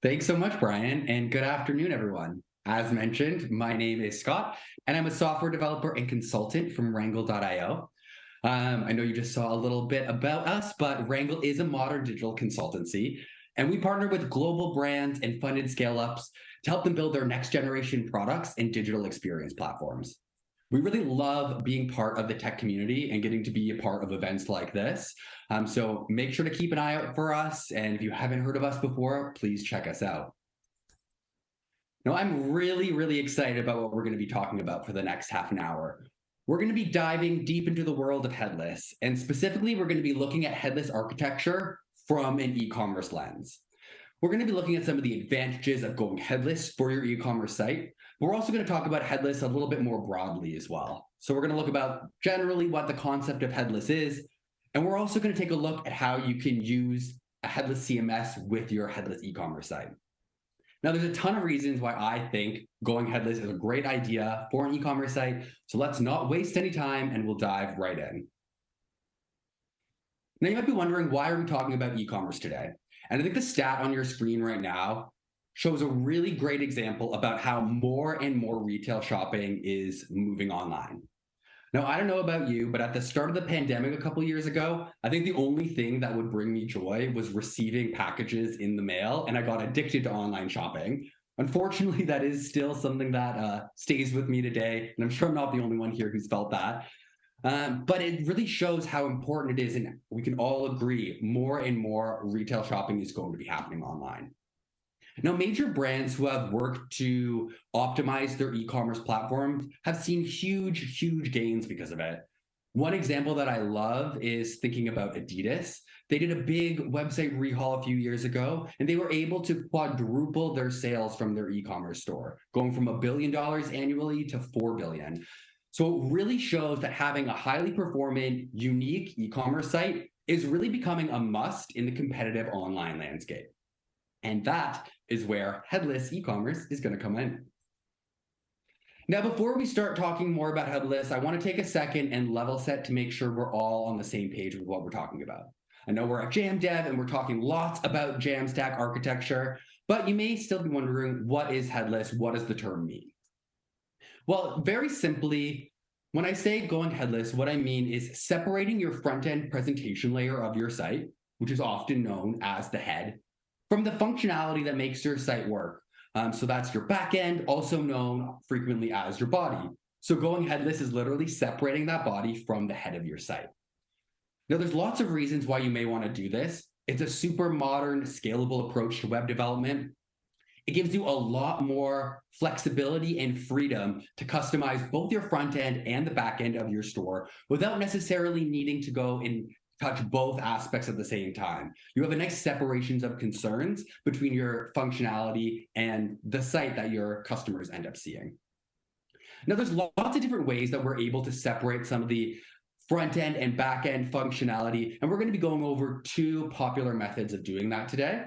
Thanks so much, Brian, and good afternoon, everyone. As mentioned, my name is Scott, and I'm a software developer and consultant from Rangle.io. I know you just saw a little bit about us, but Rangle is a modern digital consultancy, and we partner with global brands and funded scale-ups to help them build their next generation products and digital experience platforms. We really love being part of the tech community and getting to be a part of events like this. So make sure to keep an eye out for us. And if you haven't heard of us before, please check us out. Now, I'm really excited about what we're going to be talking about for the next half an hour. We're going to be diving deep into the world of headless, and specifically, we're going to be looking at headless architecture from an e-commerce lens. We're going to be looking at some of the advantages of going headless for your e-commerce site. We're also going to talk about headless a little bit more broadly as well. So we're going to look about generally what the concept of headless is, and we're also going to take a look at how you can use a headless CMS with your headless e-commerce site. Now, there's a ton of reasons why I think going headless is a great idea for an e-commerce site. So let's not waste any time and we'll dive right in. Now, you might be wondering, why are we talking about e-commerce today? And I think the stat on your screen right now shows a really great example about how more and more retail shopping is moving online. Now, I don't know about you, but at the start of the pandemic a couple years ago, I think the only thing that would bring me joy was receiving packages in the mail, and I got addicted to online shopping. Unfortunately, that is still something that stays with me today, and I'm sure I'm not the only one here who's felt that. But it really shows how important it is, and we can all agree more and more retail shopping is going to be happening online. Now, major brands who have worked to optimize their e-commerce platforms have seen huge gains because of it. One example that I love is thinking about Adidas. They did a big website rehaul a few years ago, and they were able to quadruple their sales from their e-commerce store, going from $1 billion annually to $4 billion. So it really shows that having a highly performant, unique e-commerce site is really becoming a must in the competitive online landscape. And that is where headless e-commerce is going to come in. Now, before we start talking more about headless, I want to take a second and level set to make sure we're all on the same page with what we're talking about. I know we're at Jam Dev and we're talking lots about Jamstack architecture, but you may still be wondering, what is headless? What does the term mean? Well, very simply, when I say going headless, what I mean is separating your front-end presentation layer of your site, which is often known as the head, from the functionality that makes your site work. So that's your backend, also known frequently as your body. So going headless is literally separating that body from the head of your site. Now, there's lots of reasons why you may want to do this. It's a super modern, scalable approach to web development. It gives you a lot more flexibility and freedom to customize both your front end and the back end of your store without necessarily needing to go and touch both aspects at the same time. You have a nice separations of concerns between your functionality and the site that your customers end up seeing. Now, there's lots of different ways that we're able to separate some of the front end and back end functionality, and we're going to be going over two popular methods of doing that today: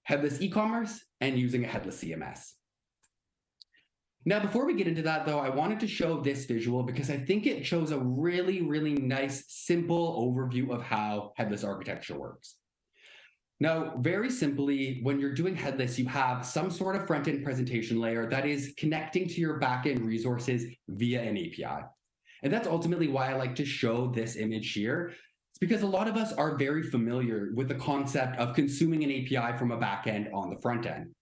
headless e-commerce and using a headless CMS. Now, before we get into that, though, I wanted to show this visual because I think it shows a really nice, simple overview of how headless architecture works. Now, very simply, when you're doing headless, you have some sort of front-end presentation layer that is connecting to your back-end resources via an API. And that's ultimately why I like to show this image here. It's because a lot of us are very familiar with the concept of consuming an API from a back-end on the front end.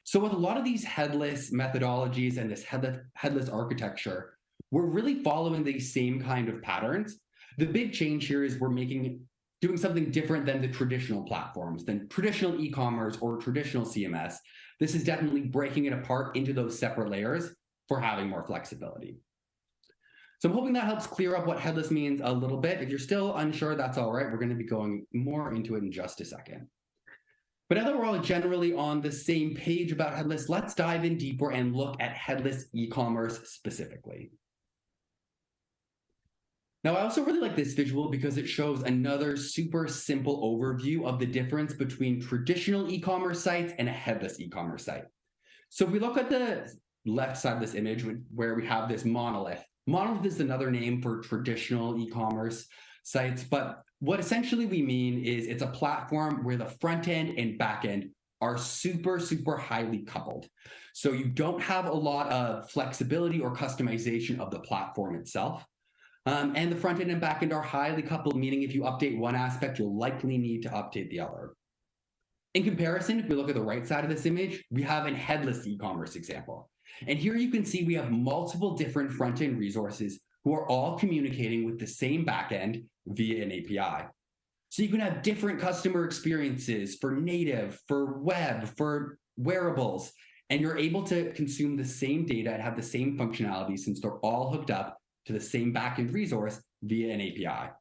So with a lot of these headless methodologies and this headless architecture, we're really following these same kind of patterns. The big change here is we're doing something different than the traditional platforms, than traditional e-commerce or traditional CMS. This is definitely breaking it apart into those separate layers for having more flexibility. So I'm hoping that helps clear up what headless means a little bit. If you're still unsure, that's all right. We're going to be going more into it in just a second. But now that we're all generally on the same page about headless, let's dive in deeper and look at headless e-commerce specifically. Now, I also really like this visual because it shows another super simple overview of the difference between traditional e-commerce sites and a headless e-commerce site. So if we look at the left side of this image where we have this monolith. Monolith is another name for traditional e-commerce sites, but what essentially we mean is it's a platform where the front end and back end are super, super highly coupled. So you don't have a lot of flexibility or customization of the platform itself. And the front end and back end are highly coupled, meaning if you update one aspect, you'll likely need to update the other. In comparison, if we look at the right side of this image, we have a headless e-commerce example. And here you can see we have multiple different front-end resources who are all communicating with the same backend via an API. So you can have different customer experiences for native, for web, for wearables, and you're able to consume the same data and have the same functionality since they're all hooked up to the same backend resource via an API.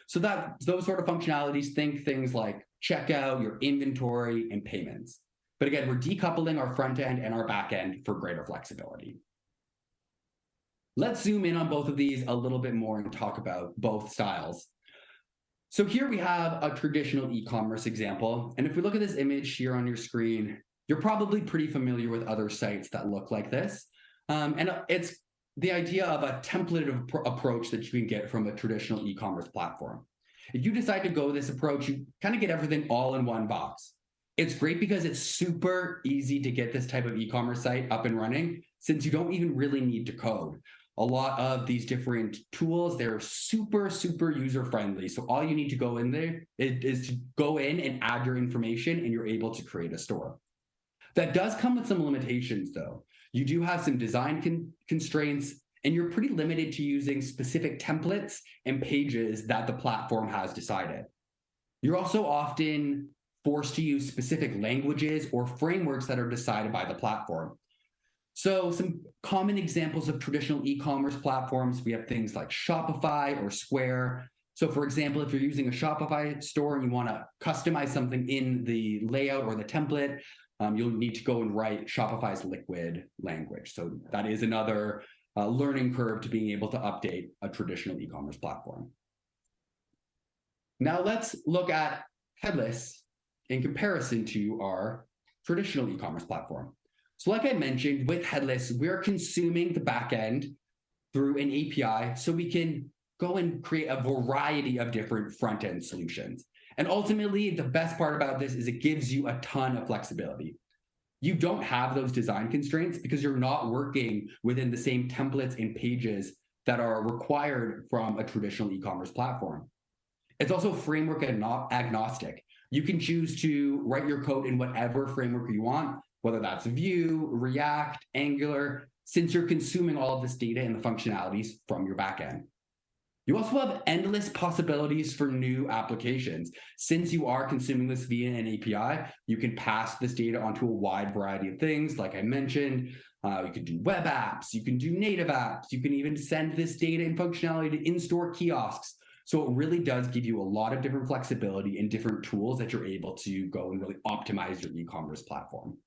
So that those sort of functionalities, think things like checkout, your inventory, and payments. But again, we're decoupling our front end and our back end for greater flexibility. Let's zoom in on both of these a little bit more and talk about both styles. So here we have a traditional e-commerce example. And if we look at this image here on your screen, you're probably pretty familiar with other sites that look like this. And it's the idea of a templated approach that you can get from a traditional e-commerce platform. If you decide to go this approach, you kind of get everything all in one box. It's great because it's super easy to get this type of e-commerce site up and running since you don't even really need to code. A lot of these different tools, they're super, super user-friendly. So all you need to go in there is to go in and add your information and you're able to create a store. That does come with some limitations though. You do have some design constraints, and you're pretty limited to using specific templates and pages that the platform has decided. You're also often forced to use specific languages or frameworks that are decided by the platform. So some common examples of traditional e-commerce platforms, we have things like Shopify or Square. So for example, if you're using a Shopify store and you want to customize something in the layout or the template, you'll need to go and write Shopify's liquid language. So that is another learning curve to being able to update a traditional e-commerce platform. Now let's look at Headless in comparison to our traditional e-commerce platform. So like I mentioned, with Headless, we're consuming the backend through an API so we can go and create a variety of different front-end solutions. And ultimately, the best part about this is it gives you a ton of flexibility. You don't have those design constraints because you're not working within the same templates and pages that are required from a traditional e-commerce platform. It's also framework agnostic. You can choose to write your code in whatever framework you want, whether that's Vue, React, Angular, since you're consuming all of this data and the functionalities from your backend. You also have endless possibilities for new applications. Since you are consuming this via an API, you can pass this data onto a wide variety of things. Like I mentioned, you can do web apps, you can do native apps, you can even send this data and functionality to in-store kiosks. So it really does give you a lot of different flexibility and different tools that you're able to go and really optimize your e-commerce platform.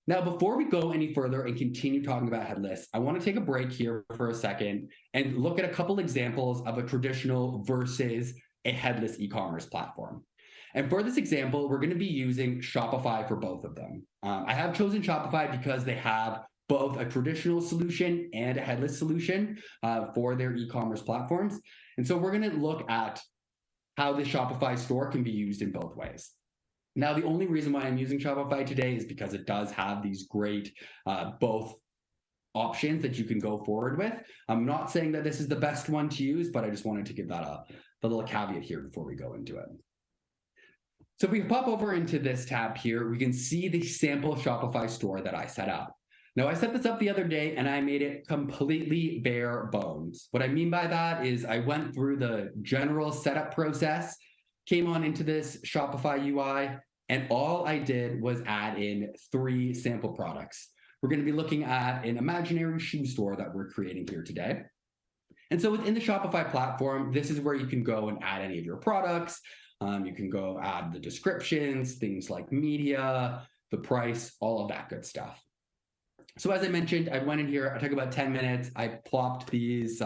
Now, before we go any further and continue talking about Headless, I want to take a break here for a second and look at a couple examples of a traditional versus a headless e-commerce platform. And for this example, we're going to be using Shopify for both of them. I have chosen Shopify because they have both a traditional solution and a headless solution for their e-commerce platforms. And so we're going to look at how the Shopify store can be used in both ways. Now, the only reason why I'm using Shopify today is because it does have these great both options that you can go forward with. I'm not saying that this is the best one to use, but I just wanted to give that the little caveat here before we go into it. So if we pop over into this tab here, we can see the sample Shopify store that I set up. Now, I set this up the other day and I made it completely bare bones. What I mean by that is I went through the general setup process, came on into this Shopify UI, and all I did was add in 3 sample products. We're going to be looking at an imaginary shoe store that we're creating here today. And so within the Shopify platform, this is where you can go and add any of your products. You can go add the descriptions, things like media, the price, all of that good stuff. So as I mentioned, I went in here, I took about 10 minutes, I plopped these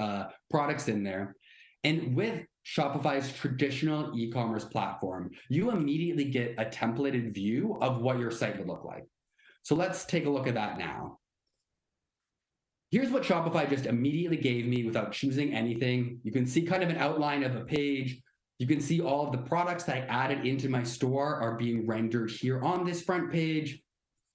products in there. And with Shopify's traditional e-commerce platform, you immediately get a templated view of what your site would look like. So let's take a look at that now. Here's what Shopify just immediately gave me without choosing anything. You can see kind of an outline of a page, You can see all of the products that I added into my store are being rendered here on this front page.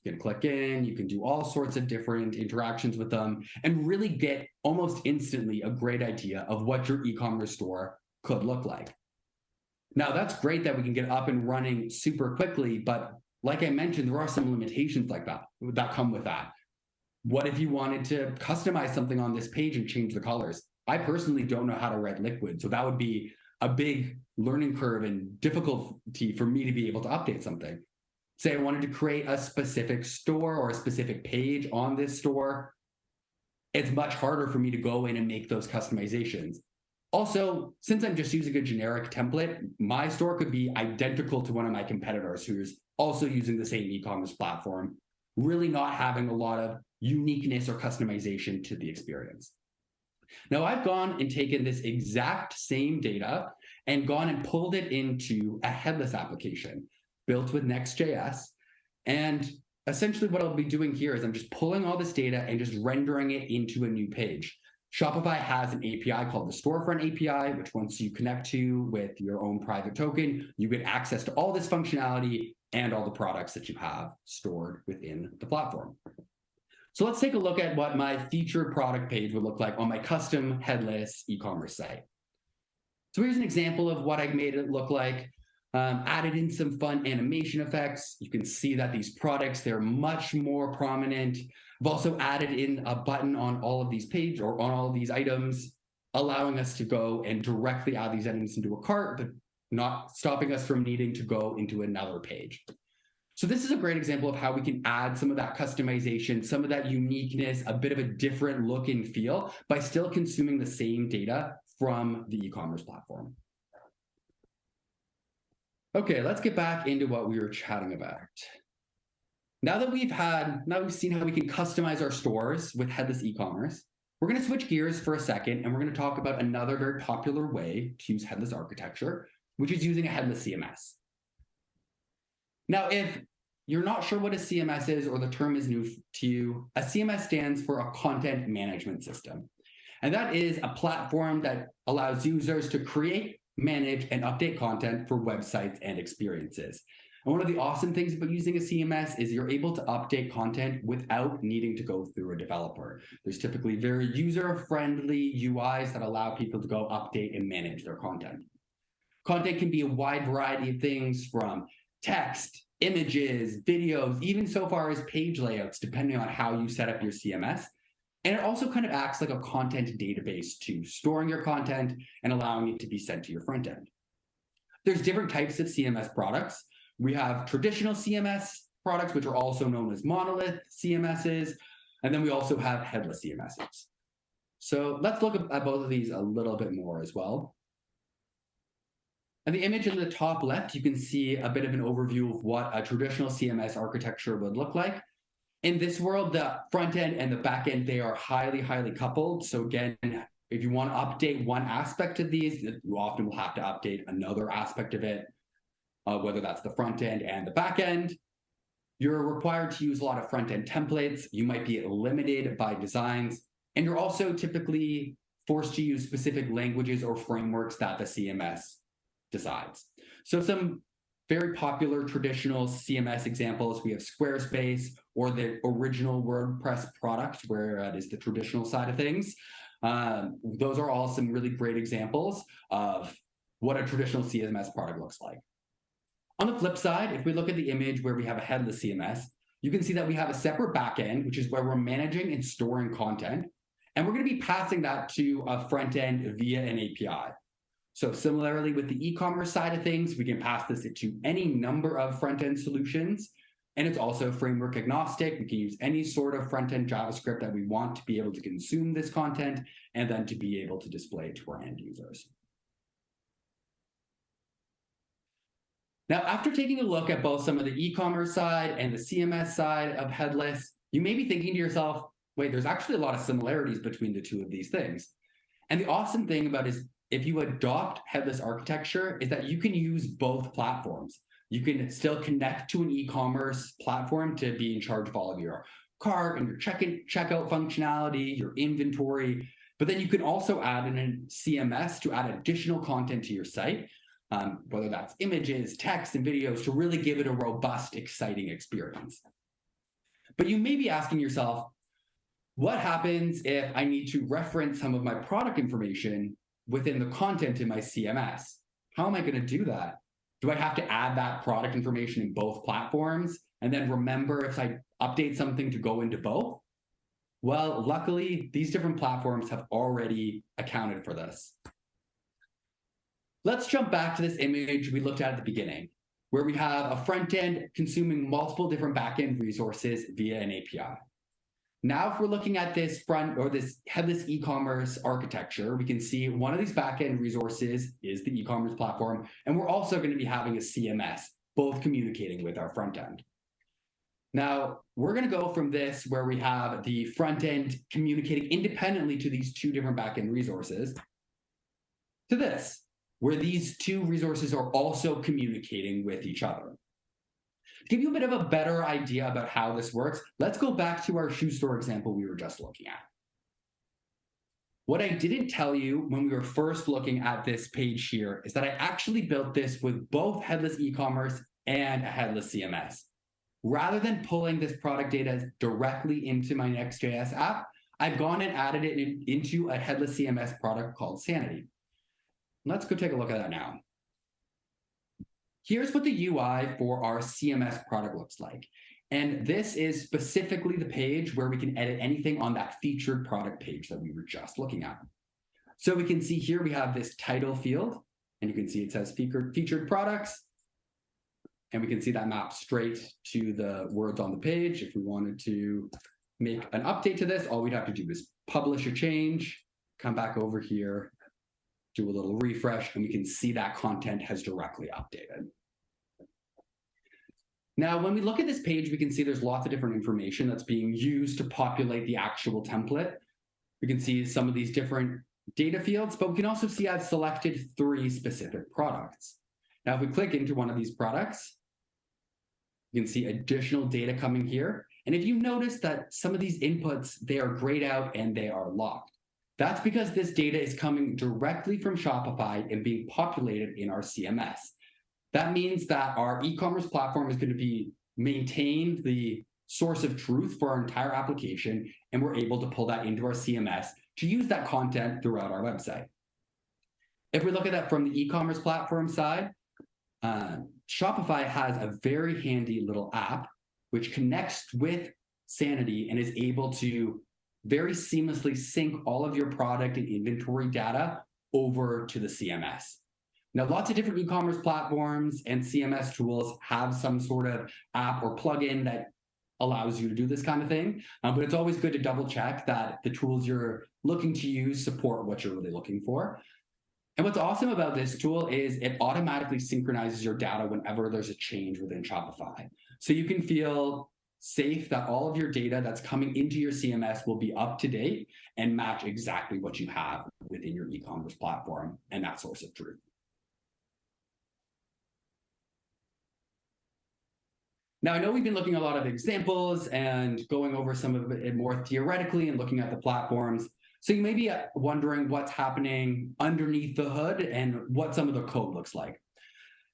You can click in, you can do all sorts of different interactions with them and really get almost instantly a great idea of what your e-commerce store could look like. Now, that's great that we can get up and running super quickly, but like I mentioned, there are some limitations like that come with that. What if you wanted to customize something on this page and change the colors? I personally don't know how to write Liquid, so that would be a big learning curve and difficulty for me to be able to update something. Say I wanted to create a specific store or a specific page on this store, it's much harder for me to go in and make those customizations. Also, since I'm just using a generic template, my store could be identical to one of my competitors who's also using the same e-commerce platform, really not having a lot of uniqueness or customization to the experience. Now, I've gone and taken this exact same data and gone and pulled it into a headless application built with Next.js. And essentially what I'll be doing here is I'm just pulling all this data and just rendering it into a new page. Shopify has an API called the Storefront API, which once you connect to with your own private token, you get access to all this functionality and all the products that you have stored within the platform. So let's take a look at what my featured product page would look like on my custom headless e-commerce site. So here's an example of what I made it look like. Added in some fun animation effects. You can see that these products, they're much more prominent. I've also added in a button on all of these pages or on all of these items, allowing us to go and directly add these items into a cart, but not stopping us from needing to go into another page. So this is a great example of how we can add some of that customization, some of that uniqueness, a bit of a different look and feel by still consuming the same data from the e-commerce platform. Okay, let's get back into what we were chatting about. Now that we've seen how we can customize our stores with headless e-commerce, we're going to switch gears for a second and we're going to talk about another very popular way to use headless architecture, which is using a headless CMS. Now, if you're not sure what a CMS is or the term is new to you, a CMS stands for a content management system. And that is a platform that allows users to create, manage, and update content for websites and experiences. And one of the awesome things about using a CMS is you're able to update content without needing to go through a developer. There's typically very user-friendly UIs that allow people to go update and manage their content. Content can be a wide variety of things from text, images, videos, even so far as page layouts, depending on how you set up your CMS. And it also kind of acts like a content database to storing your content and allowing it to be sent to your front end. There's different types of CMS products. We have traditional CMS products, which are also known as monolith CMSs. And then we also have headless CMSs. So let's look at both of these a little bit more as well. And the image in the top left, you can see a bit of an overview of what a traditional CMS architecture would look like. In this world, the front end and the back end, they are highly, highly coupled. So again, if you want to update one aspect of these, you often will have to update another aspect of it, whether that's the front end and the back end. You're required to use a lot of front end templates. You might be limited by designs, and you're also typically forced to use specific languages or frameworks that the CMS decides. So some very popular traditional CMS examples, we have Squarespace or the original WordPress product, where it is the traditional side of things. Those are all some really great examples of what a traditional CMS product looks like. On the flip side, if we look at the image where we have a headless CMS, you can see that we have a separate backend, which is where we're managing and storing content. And we're going to be passing that to a front end via an API. So similarly with the e-commerce side of things, we can pass this to any number of front-end solutions. And it's also framework agnostic. We can use any sort of front-end JavaScript that we want to be able to consume this content and then to be able to display it to our end users. Now, after taking a look at both some of the e-commerce side and the CMS side of headless, you may be thinking to yourself, wait, there's actually a lot of similarities between the two of these things. And the awesome thing about is if you adopt headless architecture is that you can use both platforms. You can still connect to an e-commerce platform to be in charge of all of your cart and your checkout functionality, your inventory, but then you can also add in a CMS to add additional content to your site. whether that's images, text, and videos, to really give it a robust, exciting experience. But you may be asking yourself, what happens if I need to reference some of my product information within the content in my CMS? How am I going to do that? Do I have to add that product information in both platforms and then remember if I update something to go into both? Well, luckily, these different platforms have already accounted for this. Let's jump back to this image we looked at the beginning, where we have a front end consuming multiple different back-end resources via an API. Now, if we're looking at this this headless e-commerce architecture, we can see one of these back-end resources is the e-commerce platform, and we're also going to be having a CMS, both communicating with our front end. Now, we're going to go from this, where we have the front end communicating independently to these two different back-end resources, to this, where these two resources are also communicating with each other. To give you a bit of a better idea about how this works, let's go back to our shoe store example we were just looking at. What I didn't tell you when we were first looking at this page here is that I actually built this with both Headless E-Commerce and a Headless CMS. Rather than pulling this product data directly into my Next.js app, I've gone and added it into a Headless CMS product called Sanity. Let's go take a look at that now. Here's what the UI for our CMS product looks like. And this is specifically the page where we can edit anything on that featured product page that we were just looking at. So we can see here we have this title field, and you can see it says featured products. And we can see that map straight to the words on the page. If we wanted to make an update to this, all we'd have to do is publish a change, come back over here, do a little refresh, and we can see that content has directly updated. Now, when we look at this page, we can see there's lots of different information that's being used to populate the actual template. We can see some of these different data fields, but we can also see I've selected 3 specific products. Now, if we click into one of these products, you can see additional data coming here. And if you notice that some of these inputs, they are grayed out and they are locked. That's because this data is coming directly from Shopify and being populated in our CMS. That means that our e-commerce platform is going to be maintained the source of truth for our entire application, and we're able to pull that into our CMS to use that content throughout our website. If we look at that from the e-commerce platform side, Shopify has a very handy little app which connects with Sanity and is able to very seamlessly sync all of your product and inventory data over to the CMS. Now, lots of different e-commerce platforms and CMS tools have some sort of app or plugin that allows you to do this kind of thing, but it's always good to double check that the tools you're looking to use support what you're really looking for. And what's awesome about this tool is it automatically synchronizes your data whenever there's a change within Shopify. So you can feel safe that all of your data that's coming into your CMS will be up to date and match exactly what you have within your e-commerce platform and that source of truth. Now, I know we've been looking at a lot of examples and going over some of it more theoretically and looking at the platforms. So you may be wondering what's happening underneath the hood and what some of the code looks like.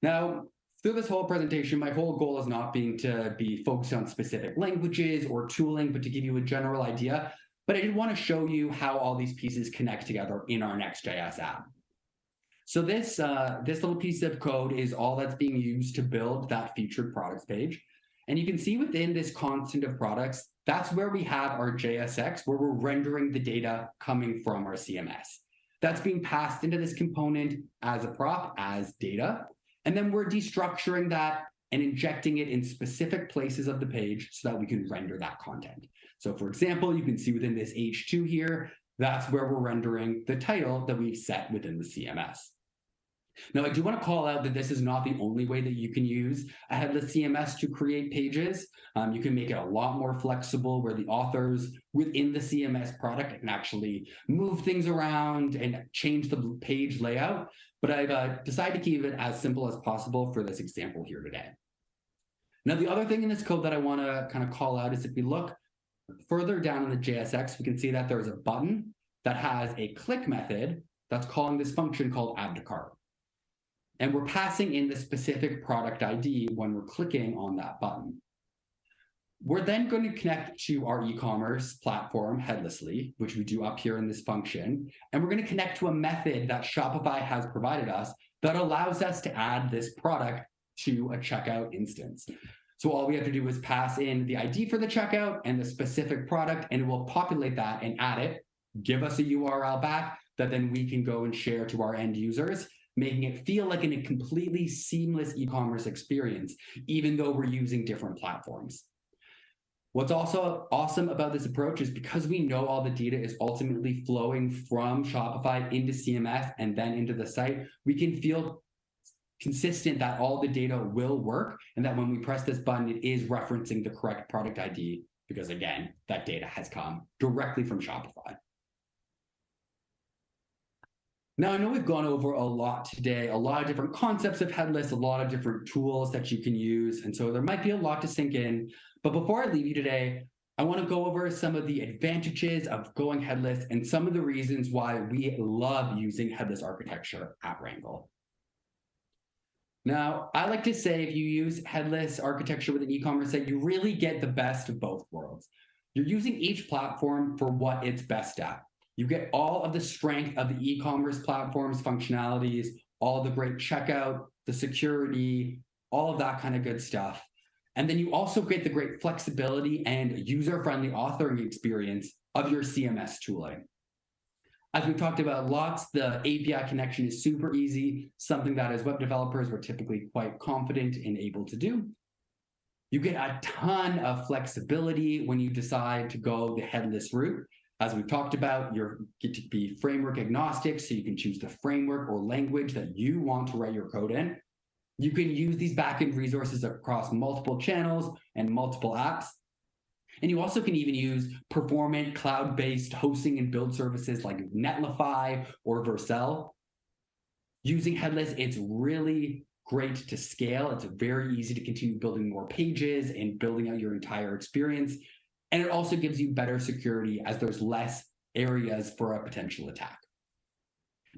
Now, through this whole presentation, my whole goal is not being to be focused on specific languages or tooling, but to give you a general idea. But I did want to show you how all these pieces connect together in our Next.js app. So this little piece of code is all that's being used to build that featured products page. And you can see within this constant of products, that's where we have our JSX, where we're rendering the data coming from our CMS. That's being passed into this component as a prop, as data. And then we're destructuring that and injecting it in specific places of the page so that we can render that content. So for example, you can see within this H2 here, that's where we're rendering the title that we've set within the CMS. Now, I do want to call out that this is not the only way that you can use a Headless CMS to create pages. You can make it a lot more flexible where the authors within the CMS product can actually move things around and change the page layout. But I've decided to keep it as simple as possible for this example here today. Now, the other thing in this code that I want to kind of call out is if we look further down in the JSX, we can see that there's a button that has a click method that's calling this function called add to cart. and we're passing in the specific product ID when we're clicking on that button. We're then going to connect to our e-commerce platform headlessly, which we do up here in this function, and we're going to connect to a method that Shopify has provided us that allows us to add this product to a checkout instance. So all we have to do is pass in the ID for the checkout and the specific product, and it will populate that and add it, give us a URL back that then we can go and share to our end users, making it feel like a completely seamless e-commerce experience, even though we're using different platforms. What's also awesome about this approach is because we know all the data is ultimately flowing from Shopify into CMS and then into the site, we can feel consistent that all the data will work and that when we press this button, it is referencing the correct product ID because, again, that data has come directly from Shopify. Now, I know we've gone over a lot today, a lot of different concepts of headless, a lot of different tools that you can use, and so there might be a lot to sink in. But before I leave you today, I want to go over some of the advantages of going headless and some of the reasons why we love using headless architecture at Rangle. Now, I like to say if you use headless architecture with an e-commerce site, you really get the best of both worlds. You're using each platform for what it's best at. You get all of the strength of the e-commerce platform's functionalities, all the great checkout, the security, all of that kind of good stuff. And then you also get the great flexibility and user-friendly authoring experience of your CMS tooling. As we've talked about lots, the API connection is super easy, something that as web developers, we're typically quite confident and able to do. You get a ton of flexibility when you decide to go the headless route. As we've talked about, you get to be framework agnostic, so you can choose the framework or language that you want to write your code in. You can use these backend resources across multiple channels and multiple apps. And you also can even use performant cloud-based hosting and build services like Netlify or Vercel. Using headless, it's really great to scale. It's very easy to continue building more pages and building out your entire experience. And it also gives you better security as there's less areas for a potential attack.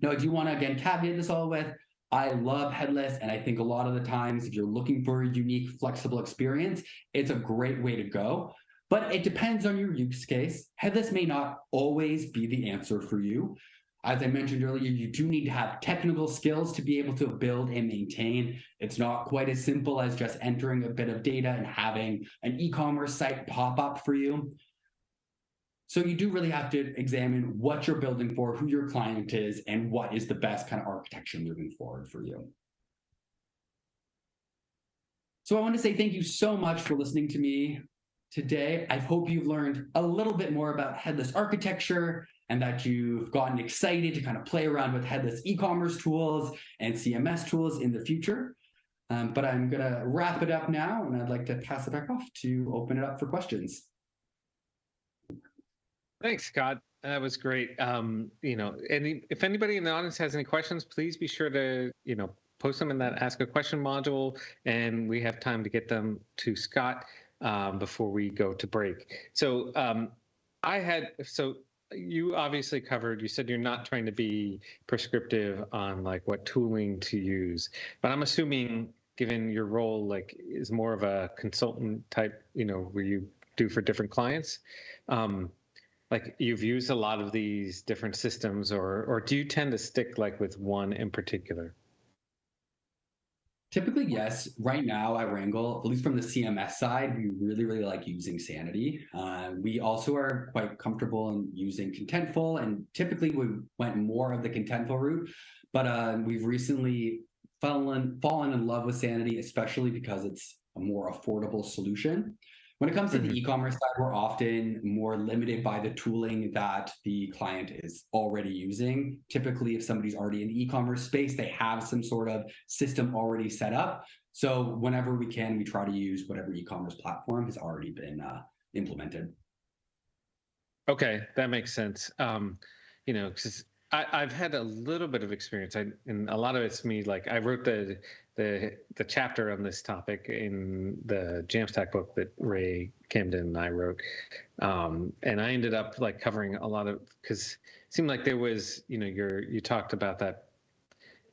Now, I do want to, again, caveat this all with, I love headless, and I think a lot of the times, if you're looking for a unique, flexible experience, it's a great way to go. But it depends on your use case. Headless may not always be the answer for you. As I mentioned earlier, you do need to have technical skills to be able to build and maintain. It's not quite as simple as just entering a bit of data and having an e-commerce site pop up for you. So you do really have to examine what you're building for, who your client is, and what is the best kind of architecture moving forward for you. So I want to say thank you so much for listening to me today. I hope you've learned a little bit more about headless architecture and that you've gotten excited to kind of play around with headless e-commerce tools and CMS tools in the future. But I'm going to wrap it up now, and I'd like to pass it back off to open it up for questions. Thanks, Scott. That was great. If anybody in the audience has any questions, please be sure to, post them in that Ask a Question module, and we have time to get them to Scott before we go to break. So you obviously covered, you said you're not trying to be prescriptive on like what tooling to use, but I'm assuming given your role, like is more of a consultant type, where you do for different clients. Like you've used a lot of these different systems, or do you tend to stick like with one in particular? Typically, yes. Right now at Rangle, at least from the CMS side, we really, really like using Sanity. We also are quite comfortable in using Contentful, and typically we went more of the Contentful route, but we've recently fallen in love with Sanity, especially because it's a more affordable solution. When it comes to the e-commerce side, we're often more limited by the tooling that the client is already using. Typically, if somebody's already in the e-commerce space, they have some sort of system already set up. So whenever we can, we try to use whatever e-commerce platform has already been implemented. Okay, that makes sense. Because I've had a little bit of experience, and a lot of it's me. Like I wrote the chapter on this topic in the Jamstack book that Ray Camden and I wrote, and I ended up like covering a lot of, because it seemed like there was, you talked about that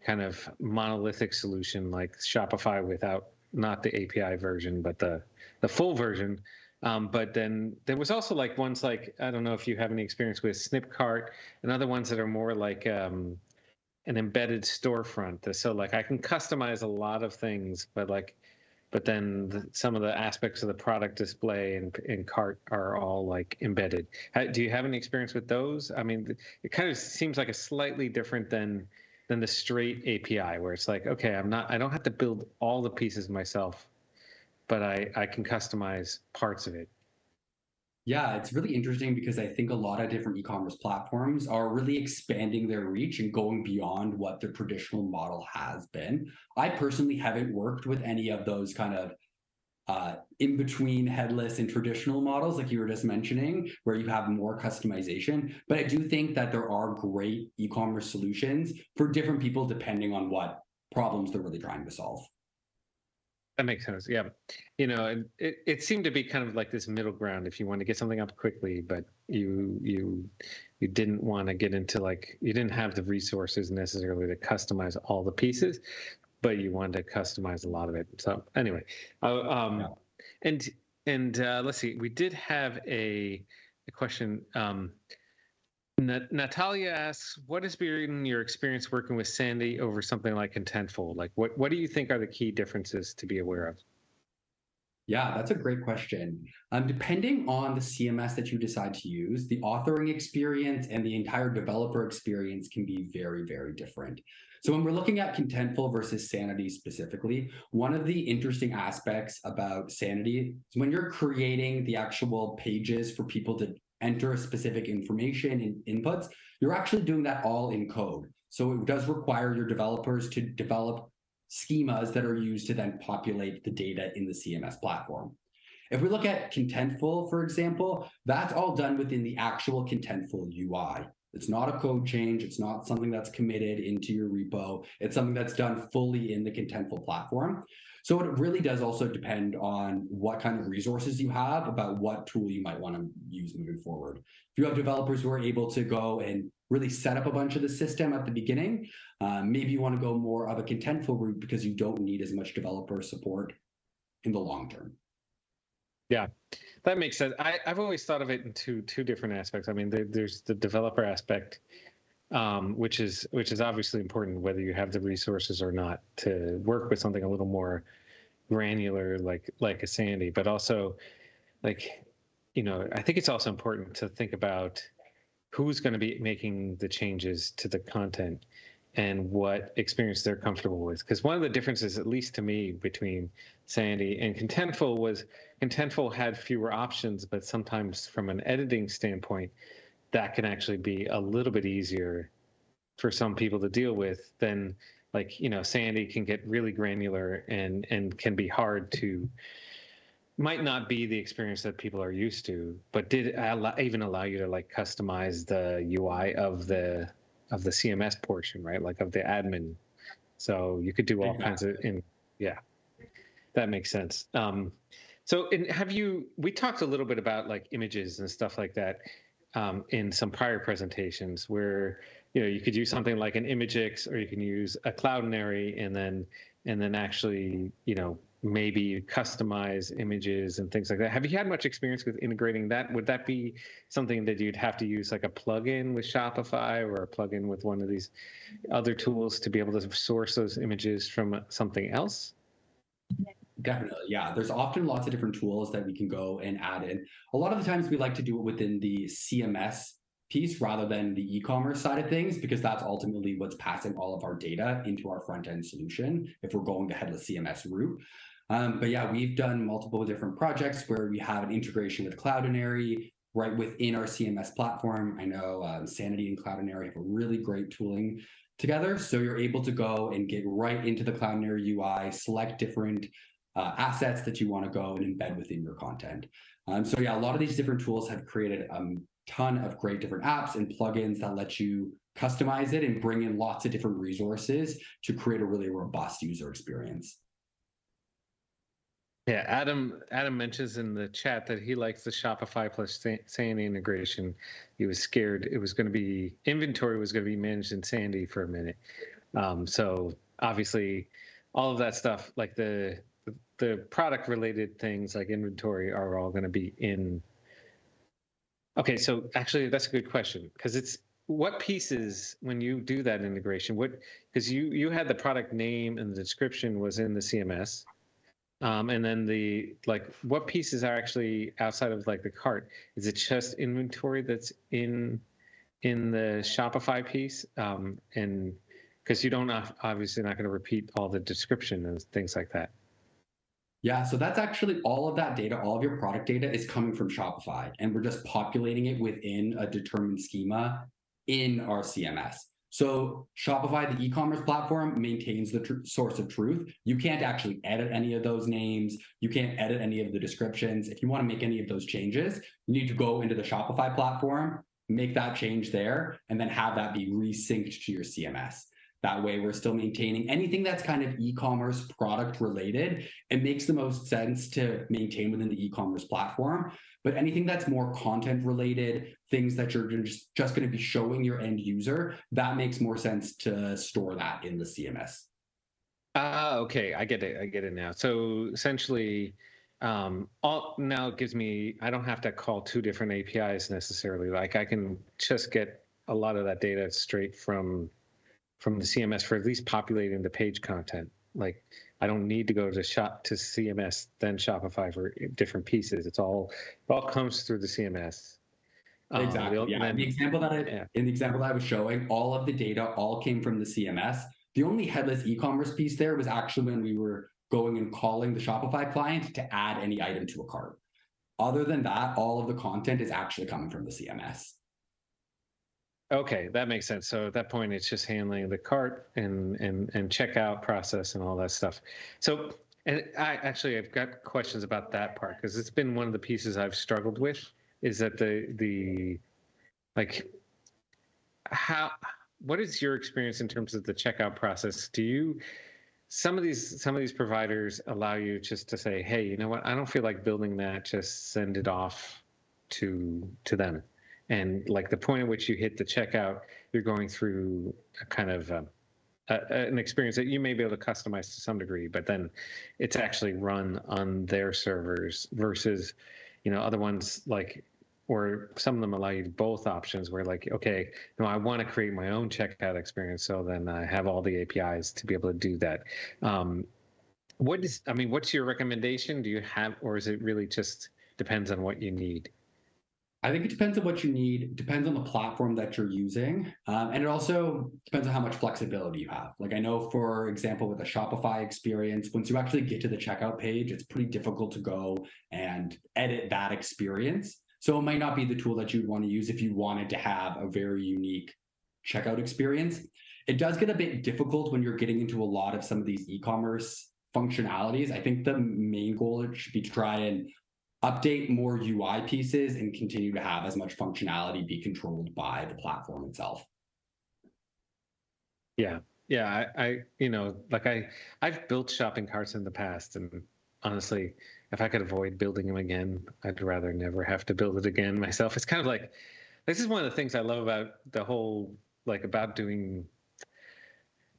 kind of monolithic solution like Shopify without not the API version, but the full version. But then there was also like ones like, I don't know if you have any experience with Snipcart and other ones that are more like an embedded storefront. So like I can customize a lot of things, but then some of the aspects of the product display and cart are all like embedded. Do you have any experience with those? I mean, it kind of seems like a slightly different than the straight API, where it's like, okay, I don't have to build all the pieces myself, but I can customize parts of it. Yeah, it's really interesting because I think a lot of different e-commerce platforms are really expanding their reach and going beyond what their traditional model has been. I personally haven't worked with any of those kind of in between headless and traditional models, like you were just mentioning, where you have more customization. But I do think that there are great e-commerce solutions for different people depending on what problems they're really trying to solve. That makes sense. Yeah. And it seemed to be kind of like this middle ground if you want to get something up quickly, but you didn't want to get into like, you didn't have the resources necessarily to customize all the pieces, but you wanted to customize a lot of it. So anyway, yeah. and let's see, we did have a question. Natalia asks, what has been your experience working with Sandy over something like Contentful? Like, what do you think are the key differences to be aware of? Yeah, that's a great question. Depending on the CMS that you decide to use, the authoring experience and the entire developer experience can be very, very different. So when we're looking at Contentful versus Sanity specifically, one of the interesting aspects about Sanity is when you're creating the actual pages for people to enter specific information and inputs, you're actually doing that all in code. So it does require your developers to develop schemas that are used to then populate the data in the CMS platform. If we look at Contentful, for example, that's all done within the actual Contentful UI. It's not a code change. It's not something that's committed into your repo. It's something that's done fully in the Contentful platform. So it really does also depend on what kind of resources you have about what tool you might want to use moving forward. If you have developers who are able to go and really set up a bunch of the system at the beginning, maybe you want to go more of a Contentful route because you don't need as much developer support in the long term. Yeah, that makes sense. I've always thought of it in two different aspects. I mean, there's the developer aspect, which is obviously important, whether you have the resources or not to work with something a little more granular like a Sandy. But also, like, I think it's also important to think about who's going to be making the changes to the content and what experience they're comfortable with. Because one of the differences, at least to me, between Sandy and Contentful was Contentful had fewer options, but sometimes from an editing standpoint, that can actually be a little bit easier for some people to deal with than Sandy can get really granular and can be hard to, might not be the experience that people are used to, but did even allow you to like customize the UI of the CMS portion, right? Like of the admin. So you could do all kinds of, yeah, that makes sense. So we talked a little bit about like images and stuff like that in some prior presentations where, you could use something like an ImageX, or you can use a Cloudinary and then actually, maybe customize images and things like that. Have you had much experience with integrating that? Would that be something that you'd have to use like a plugin with Shopify or a plugin with one of these other tools to be able to source those images from something else? Definitely, yeah. There's often lots of different tools that we can go and add in. A lot of the times we like to do it within the CMS piece rather than the e-commerce side of things, because that's ultimately what's passing all of our data into our front-end solution if we're going the headless CMS route. But yeah, we've done multiple different projects where we have an integration with Cloudinary right within our CMS platform. I know Sanity and Cloudinary have a really great tooling together. So you're able to go and get right into the Cloudinary UI, select different assets that you want to go and embed within your content. So yeah, a lot of these different tools have created a ton of great different apps and plugins that let you customize it and bring in lots of different resources to create a really robust user experience. Yeah, Adam mentions in the chat that he likes the Shopify plus Sandy integration. He was scared it was going to be inventory was going to be managed in Sandy for a minute. So obviously, all of that stuff, like the product related things like inventory, are all going to be in. Okay, so actually, that's a good question, because it's what pieces, when you do that integration, because you had the product name and the description was in the CMS. And then what pieces are actually outside of like the cart? Is it just inventory that's in the Shopify piece? And because you don't obviously not going to repeat all the description and things like that. Yeah, so that's actually all of that data, all of your product data is coming from Shopify, and we're just populating it within a determined schema in our CMS. So Shopify, the e-commerce platform, maintains the source of truth. You can't actually edit any of those names. You can't edit any of the descriptions. If you want to make any of those changes, you need to go into the Shopify platform, make that change there, and then have that be resynced to your CMS. That way, we're still maintaining anything that's kind of e-commerce product related. It makes the most sense to maintain within the e-commerce platform. But anything that's more content related, things that you're just going to be showing your end user, that makes more sense to store that in the CMS. Okay, I get it. I get it now. So essentially, now it gives me, I don't have to call two different APIs necessarily. Like I can just get a lot of that data straight from the CMS for at least populating the page content. Like I don't need to go to CMS, then Shopify for different pieces. It all comes through the CMS. Exactly. Yeah. In the example that I was showing, all of the data all came from the CMS. The only headless e-commerce piece there was actually when we were going and calling the Shopify client to add any item to a cart. Other than that, all of the content is actually coming from the CMS. Okay, that makes sense. So at that point, it's just handling the cart and checkout process and all that stuff. So, and I've got questions about that part, because it's been one of the pieces I've struggled with, is that the like what is your experience in terms of the checkout process? Some of these providers allow you just to say, hey, you know what, I don't feel like building that, just send it off to them. And like the point at which you hit the checkout, you're going through a kind of an experience that you may be able to customize to some degree, but then it's actually run on their servers versus, other ones like, or some of them allow you both options where like, okay, no, I want to create my own checkout experience. So then I have all the APIs to be able to do that. What's your recommendation? Do you have, or is it really just depends on what you need? I think it depends on what you need, depends on the platform that you're using. And it also depends on how much flexibility you have. Like I know, for example, with a Shopify experience, once you actually get to the checkout page, it's pretty difficult to go and edit that experience. So it might not be the tool that you'd want to use if you wanted to have a very unique checkout experience. It does get a bit difficult when you're getting into a lot of some of these e-commerce functionalities. I think the main goal should be to try and update more UI pieces and continue to have as much functionality be controlled by the platform itself. Yeah. I've built shopping carts in the past, and honestly, if I could avoid building them again, I'd rather never have to build it again myself. It's kind of like, this is one of the things I love about the whole, like about doing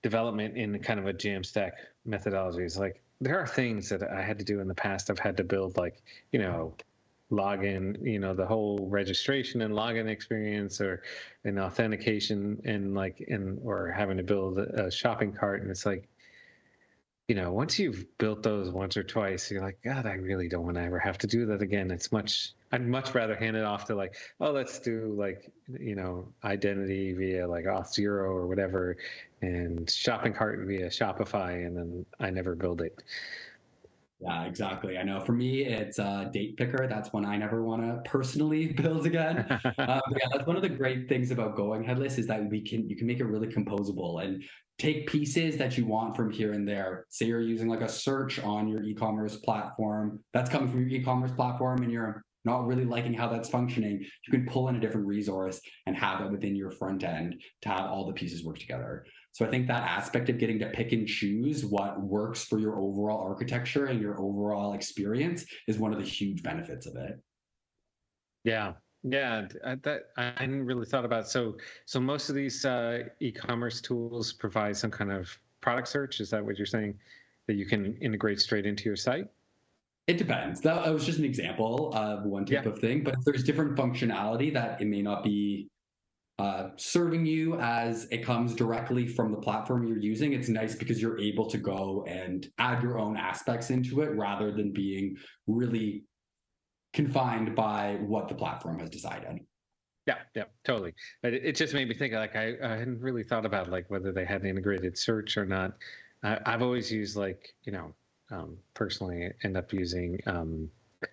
development in kind of a Jamstack methodology. Is like, there are things that I had to do in the past. I've had to build like, login, the whole registration and login experience, or an authentication, or having to build a shopping cart. And it's like, once you've built those once or twice, you're like, God, I really don't want to ever have to do that again. I'd much rather hand it off to like, oh, let's do like, identity via like Auth0 or whatever, and shopping cart via Shopify, and then I never build it. Yeah, exactly. I know for me, it's a date picker. That's one I never want to personally build again. Yeah, that's one of the great things about going headless, is that you can make it really composable and take pieces that you want from here and there. Say you're using like a search on your e-commerce platform that's coming from your e-commerce platform, and you're not really liking how that's functioning, you can pull in a different resource and have it within your front end to have all the pieces work together. So I think that aspect of getting to pick and choose what works for your overall architecture and your overall experience is one of the huge benefits of it. Yeah. Yeah, that I hadn't really thought about. So most of these e-commerce tools provide some kind of product search. Is that what you're saying? That you can integrate straight into your site? It depends. That was just an example of one type Yeah. of thing, but if there's different functionality that it may not be serving you as it comes directly from the platform you're using, it's nice because you're able to go and add your own aspects into it rather than being really confined by what the platform has decided. Yeah, yeah, totally. But it just made me think like I hadn't really thought about like whether they had integrated search or not. I've always used like, personally I end up using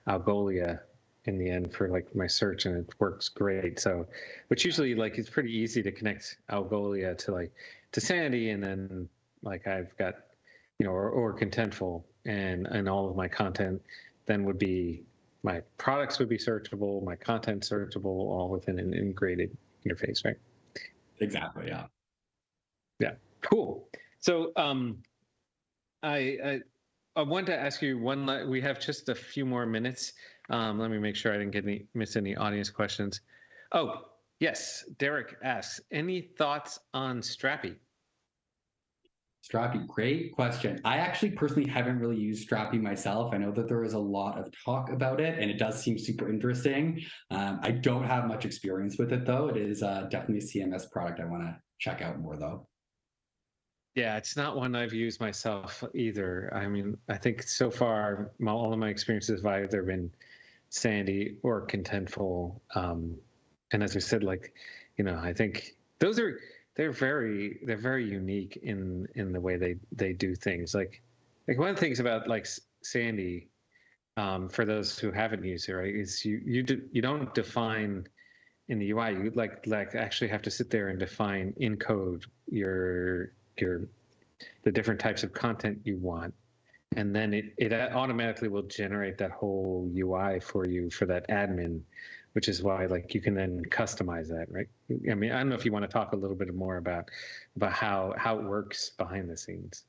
Algolia in the end for like my search and it works great. So, which usually like it's pretty easy to connect Algolia to like to Sandy and then like I've got, or Contentful and all of my content then would be my products would be searchable, my content searchable, all within an integrated interface, right? Exactly. Yeah. Yeah, cool. So I, I I wanted to ask you one. We have just a few more minutes. Let me make sure I didn't miss any audience questions. Oh yes, Derek asks, any thoughts on Strappy? Strappy, great question. I actually personally haven't really used Strappy myself. I know that there is a lot of talk about it, and it does seem super interesting. I don't have much experience with it, though. It is definitely a CMS product I want to check out more, though. Yeah, it's not one I've used myself either. I mean, I think so far all of my experiences have either been Sandy or Contentful. And as we said, like, I think those are they're very unique in the way they do things. Like one of the things about like Sandy, for those who haven't used it, right, is you don't define in the UI. You like actually have to sit there and define in code your the different types of content you want, and then it automatically will generate that whole UI for you for that admin, which is why like you can then customize that, right? I mean, I don't know if you want to talk a little bit more about how it works behind the scenes.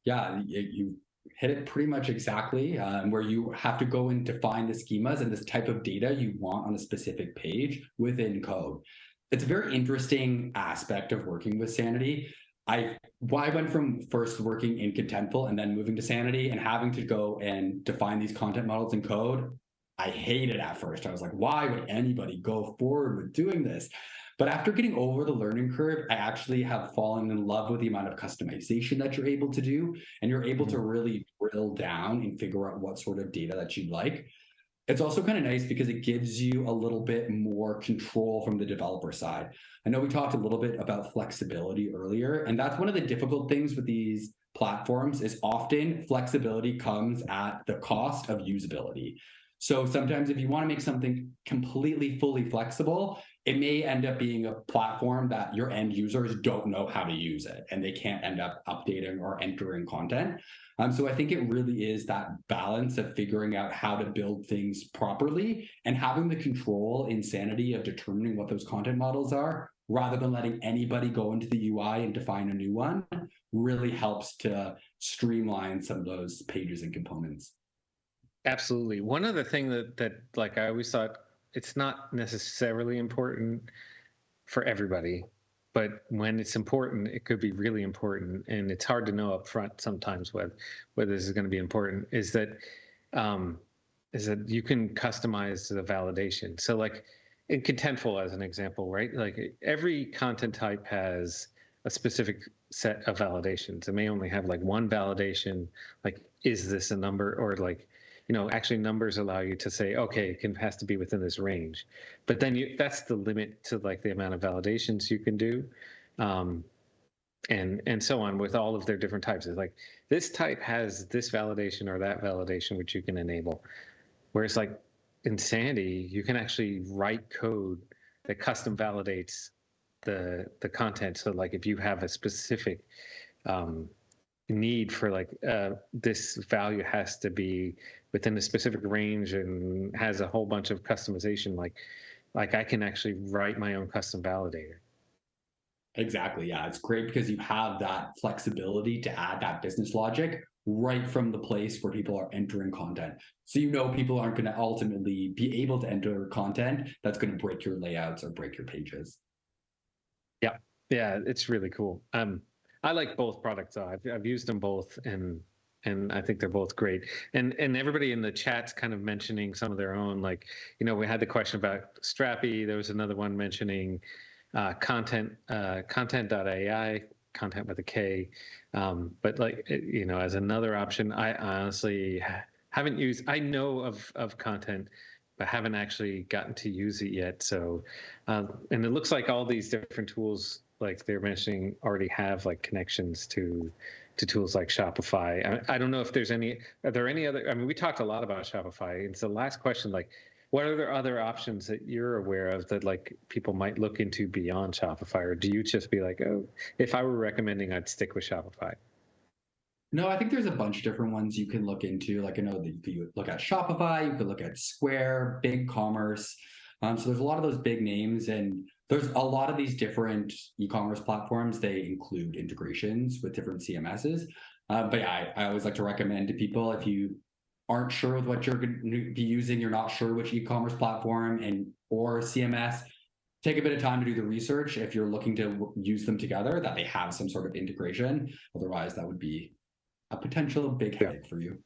Yeah, you hit it pretty much exactly, where you have to go and define the schemas and this type of data you want on a specific page within code. It's a very interesting aspect of working with Sanity. I went from first working in Contentful and then moving to Sanity and having to go and define these content models in code. I hated it at first. I was like, why would anybody go forward with doing this? But after getting over the learning curve, I actually have fallen in love with the amount of customization that you're able to do. And you're able to really drill down and figure out what sort of data that you'd like. It's also kind of nice because it gives you a little bit more control from the developer side. I know we talked a little bit about flexibility earlier, and that's one of the difficult things with these platforms is often flexibility comes at the cost of usability. So sometimes if you want to make something completely fully flexible, it may end up being a platform that your end users don't know how to use it and they can't end up updating or entering content. So I think it really is that balance of figuring out how to build things properly and having the control and sanity of determining what those content models are, rather than letting anybody go into the UI and define a new one, really helps to streamline some of those pages and components. Absolutely. One other thing that like I always thought it's not necessarily important for everybody, but when it's important, it could be really important, and it's hard to know up front sometimes whether this is going to be important. Um, is that you can customize the validation. So like in Contentful as an example, right? Like every content type has a specific set of validations. It may only have like one validation, like is this a number, or like actually numbers allow you to say, okay, has to be within this range. But then that's the limit to like the amount of validations you can do. Um, and so on with all of their different types. It's like this type has this validation or that validation, which you can enable. Whereas like in Sandy, you can actually write code that custom validates the content. So like if you have a specific need for like this value has to be within a specific range and has a whole bunch of customization, like I can actually write my own custom validator. Exactly. Yeah. It's great because you have that flexibility to add that business logic right from the place where people are entering content. So you know people aren't going to ultimately be able to enter content that's going to break your layouts or break your pages. Yeah, yeah, it's really cool. I like both products though. I've used them both, and I think they're both great. And everybody in the chat's kind of mentioning some of their own. Like, we had the question about Strappy. There was another one mentioning content.ai, content with a K. But like, as another option, I honestly haven't used. I know of content, but haven't actually gotten to use it yet. So, and it looks like all these different tools, like they're mentioning, already have like connections to tools like Shopify. I don't know if there's any. Are there any other? I mean, we talked a lot about Shopify. It's the last question. Like, what are there other options that you're aware of that like people might look into beyond Shopify, or do you just be like, oh, if I were recommending, I'd stick with Shopify? No, I think there's a bunch of different ones you can look into. Like I know that you could look at Shopify, you could look at Square, BigCommerce. So there's a lot of those big names, and there's a lot of these different e-commerce platforms. They include integrations with different CMSs. But yeah, I always like to recommend to people, if you aren't sure with what you're going to be using, you're not sure which e-commerce platform and or CMS, take a bit of time to do the research if you're looking to use them together, that they have some sort of integration. Otherwise, that would be a potential big headache for you.